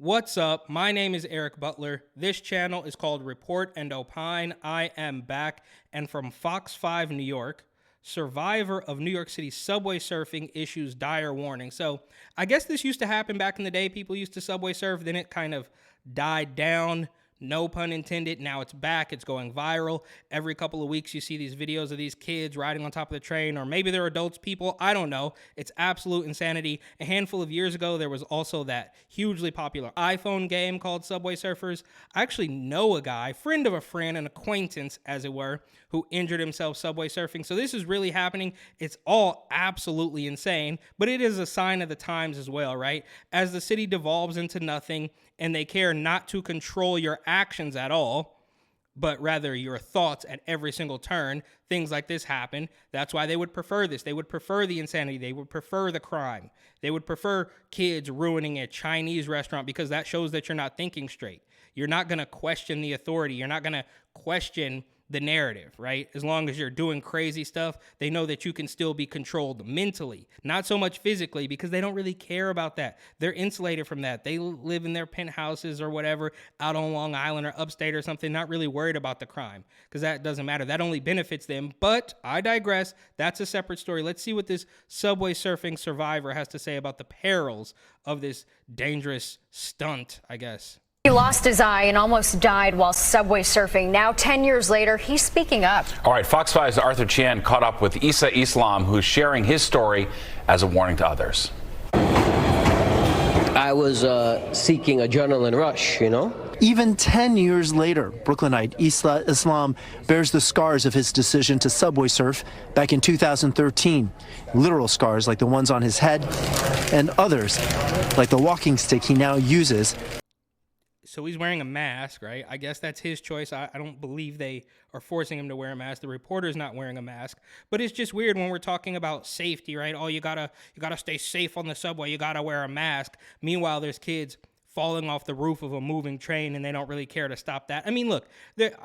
What's up? My name is Eric Butler. This channel is called Report and Opine. I am back, and from Fox 5 New York, survivor of New York City subway surfing issues dire warning. So I guess this used to happen back in the day. People used to subway surf, then it kind of died down. No pun intended. Now it's back. It's going viral. Every couple of weeks you see these videos of these kids riding on top of the train, or maybe they're adults, people. I don't know. It's absolute insanity. A handful of years ago, there was also that hugely popular iPhone game called Subway Surfers. I actually know a guy, friend of a friend, an acquaintance, as it were, who injured himself subway surfing. So this is really happening. It's all absolutely insane, but it is a sign of the times as well, right? As the city devolves into nothing and they care not to control your actions at all, but rather your thoughts at every single turn, things like this happen. That's why they would prefer this. They would prefer the insanity. They would prefer the crime. They would prefer kids ruining a Chinese restaurant because that shows that you're not thinking straight. You're not going to question the authority. You're not going to question the narrative, right? As long as you're doing crazy stuff, they know that you can still be controlled mentally, not so much physically, because they don't really care about that. They're insulated from that. They live in their penthouses or whatever out on Long Island or upstate or something, not really worried about the crime because that doesn't matter. That only benefits them. But I digress. That's a separate story. Let's see what this subway surfing survivor has to say about the perils of this dangerous stunt, I guess. He lost his eye and almost died while subway surfing. Now, 10 years later, he's speaking up. All right, Fox 5's Arthur Chan caught up with Isa Islam, who's sharing his story as a warning to others. I was seeking adrenaline rush, you know? Even 10 years later, Brooklynite Isa Islam bears the scars of his decision to subway surf back in 2013. Literal scars like the ones on his head, and others like the walking stick he now uses. So he's wearing a mask, right? I guess that's his choice. I don't believe they are forcing him to wear a mask. The reporter's not wearing a mask. But it's just weird when we're talking about safety, right? Oh, you gotta stay safe on the subway. You gotta wear a mask. Meanwhile, there's kids falling off the roof of a moving train, and they don't really care to stop that. I mean, look, they're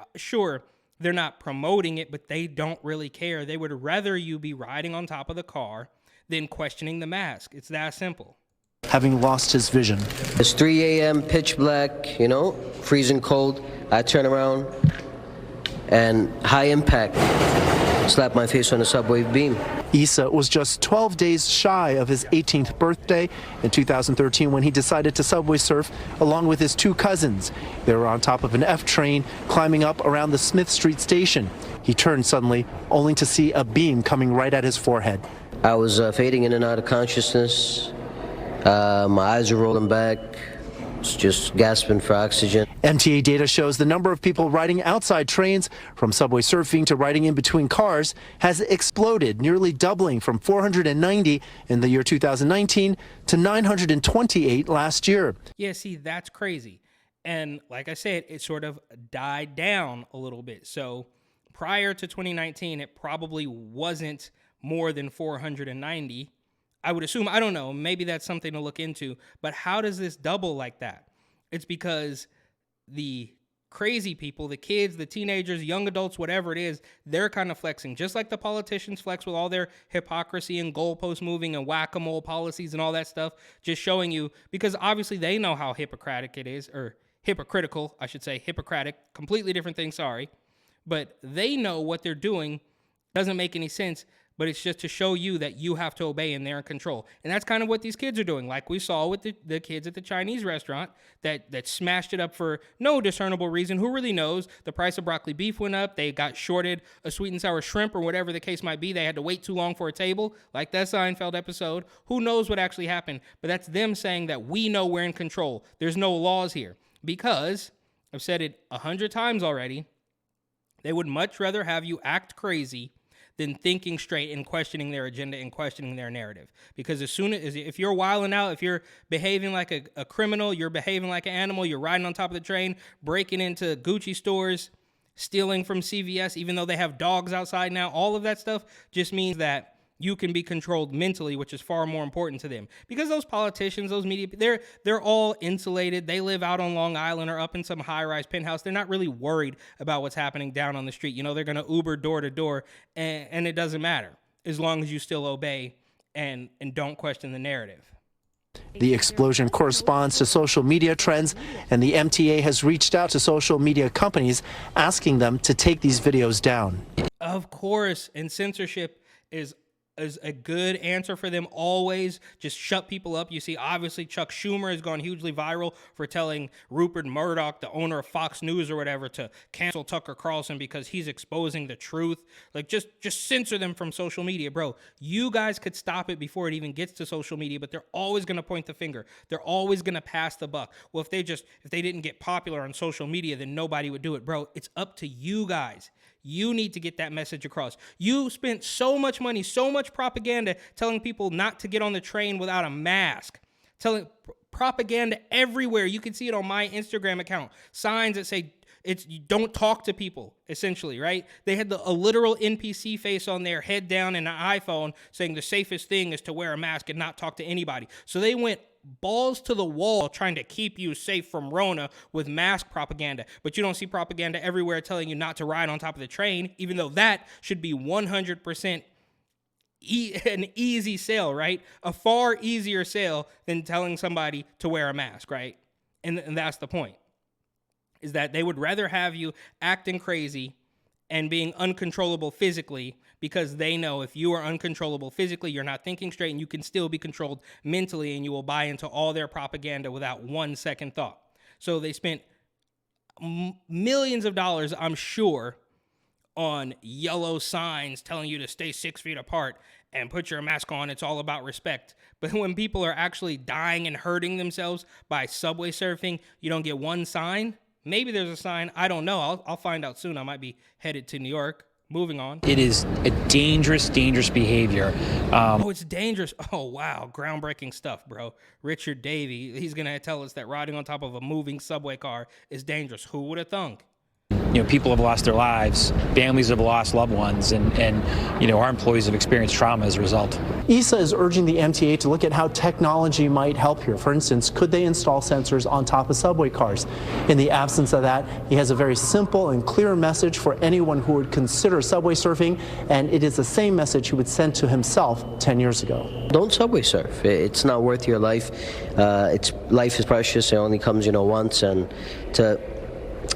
not promoting it, but they don't really care. They would rather you be riding on top of the car than questioning the mask. It's that simple. Having lost his vision. It's 3 a.m., pitch black, you know, freezing cold. I turn around and high impact slap my face on the subway beam. Isa was just 12 days shy of his 18th birthday in 2013 when he decided to subway surf along with his two cousins. They were on top of an F train climbing up around the Smith Street station. He turned suddenly, only to see a beam coming right at his forehead. I was fading in and out of consciousness. My eyes are rolling back, just gasping for oxygen. MTA data shows the number of people riding outside trains, from subway surfing to riding in between cars, has exploded, nearly doubling from 490 in the year 2019 to 928 last year. Yeah, see, that's crazy. And like I said, it sort of died down a little bit. So prior to 2019, it probably wasn't more than 490. I would assume, I don't know, maybe that's something to look into, but how does this double like that? It's because the crazy people, the kids, the teenagers, young adults, whatever it is, they're kind of flexing, just like the politicians flex with all their hypocrisy and goalpost moving and whack-a-mole policies and all that stuff, just showing you, because obviously they know how hypocritical it is, or hypocritical, I should say, hypocritic, completely different thing, sorry, but they know what they're doing doesn't make any sense, but it's just to show you that you have to obey and they're in control. And that's kind of what these kids are doing, like we saw with the kids at the Chinese restaurant that smashed it up for no discernible reason. Who really knows? The price of broccoli beef went up. They got shorted a sweet and sour shrimp or whatever the case might be. They had to wait too long for a table, like that Seinfeld episode. Who knows what actually happened? But that's them saying that we know we're in control. There's no laws here. Because, I've said it 100 times already, they would much rather have you act crazy than thinking straight and questioning their agenda and questioning their narrative. Because as soon as, if you're wilding out, if you're behaving like a criminal, you're behaving like an animal, you're riding on top of the train, breaking into Gucci stores, stealing from CVS, even though they have dogs outside now, all of that stuff just means that you can be controlled mentally, which is far more important to them. Because those politicians, those media, they're all insulated. They live out on Long Island or up in some high-rise penthouse. They're not really worried about what's happening down on the street. You know, they're going to Uber door to door, and it doesn't matter as long as you still obey and don't question the narrative. The explosion corresponds to social media trends, and the MTA has reached out to social media companies asking them to take these videos down. Of course, and censorship is a good answer for them always. Just shut people up. You see, obviously, Chuck Schumer has gone hugely viral for telling Rupert Murdoch, the owner of Fox News or whatever, to cancel Tucker Carlson because he's exposing the truth. Like, just censor them from social media, bro. You guys could stop it before it even gets to social media, but they're always going to point the finger. They're always going to pass the buck. Well, if they didn't get popular on social media, then nobody would do it, bro. It's up to you guys. You need to get that message across. You spent so much money, so much propaganda telling people not to get on the train without a mask. Telling propaganda everywhere. You can see it on my Instagram account. Signs that say you don't talk to people, essentially, right? They had a literal NPC face on there, head down in an iPhone, saying the safest thing is to wear a mask and not talk to anybody. So they went balls to the wall trying to keep you safe from Rona with mask propaganda. But you don't see propaganda everywhere telling you not to ride on top of the train, even though that should be 100% an easy sale, right? A far easier sale than telling somebody to wear a mask, right? And that's the point, is that they would rather have you acting crazy and being uncontrollable physically, because they know if you are uncontrollable physically, you're not thinking straight, and you can still be controlled mentally, and you will buy into all their propaganda without 1 second thought. So they spent millions of dollars, I'm sure, on yellow signs telling you to stay 6 feet apart and put your mask on. It's all about respect. But when people are actually dying and hurting themselves by subway surfing, you don't get one sign. Maybe there's a sign. I don't know. I'll find out soon. I might be headed to New York. Moving on. It is a dangerous behavior. Oh, it's dangerous. Oh, wow. Groundbreaking stuff, bro. Richard Davey, he's going to tell us that riding on top of a moving subway car is dangerous. Who would have thunk? People have lost their lives, families have lost loved ones, and our employees have experienced trauma as a result. ISA is urging the MTA to look at how technology might help here. For instance, could they install sensors on top of subway cars? In the absence of that, he has a very simple and clear message for anyone who would consider subway surfing, and it is the same message he would send to himself 10 years ago. Don't subway surf. It's not worth your life. Life is precious. It only comes, once, and to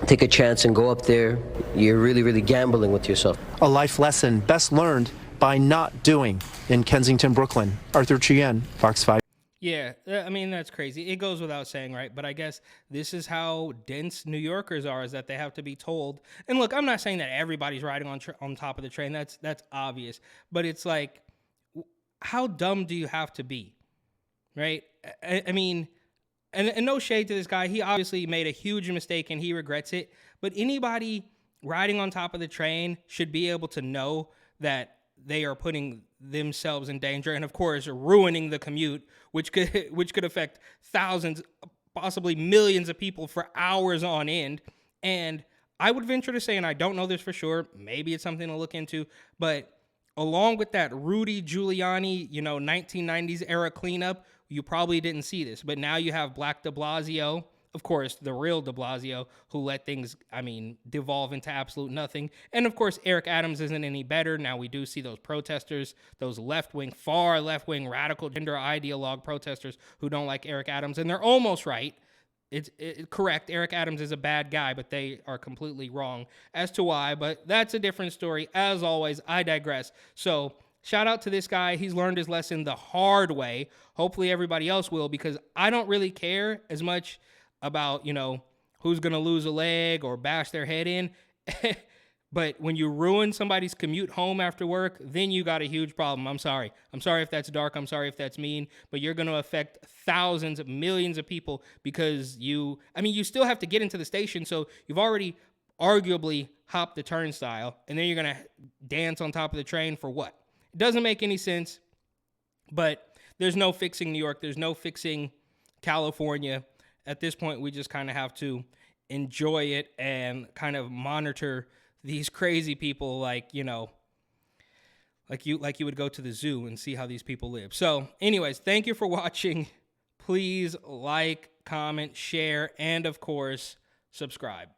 take a chance and go up there, you're really, really gambling with yourself. A life lesson best learned by not doing. In Kensington, Brooklyn, Arthur Chien, Fox 5. Yeah, I mean, that's crazy. It goes without saying, right? But I guess this is how dense New Yorkers are, is that they have to be told. And look, I'm not saying that everybody's riding on top of the train. That's obvious. But it's like, how dumb do you have to be, right? I mean, and no shade to this guy. He obviously made a huge mistake and he regrets it. But anybody riding on top of the train should be able to know that they are putting themselves in danger, and of course ruining the commute, which could affect thousands, possibly millions of people for hours on end. And I would venture to say, and I don't know this for sure, maybe it's something to look into, but along with that Rudy Giuliani, 1990s era cleanup, you probably didn't see this, but now you have Black de Blasio, of course, the real de Blasio, who let things, devolve into absolute nothing. And of course, Eric Adams isn't any better. Now we do see those protesters, those left-wing, far left-wing, radical gender ideologue protesters who don't like Eric Adams, and they're almost right. It's correct. Eric Adams is a bad guy, but they are completely wrong as to why. But that's a different story. As always, I digress. So shout out to this guy. He's learned his lesson the hard way. Hopefully everybody else will, because I don't really care as much about, who's going to lose a leg or bash their head in. But when you ruin somebody's commute home after work, then you got a huge problem. I'm sorry. I'm sorry if that's dark. I'm sorry if that's mean, but you're going to affect thousands, millions of people because you still have to get into the station. So you've already arguably hopped the turnstile, and then you're going to dance on top of the train for what? It doesn't make any sense, but there's no fixing New York. There's no fixing California. At this point, we just kind of have to enjoy it and kind of monitor these crazy people like you would go to the zoo and see how these people live. So anyways, thank you for watching. Please like, comment, share, and of course, subscribe.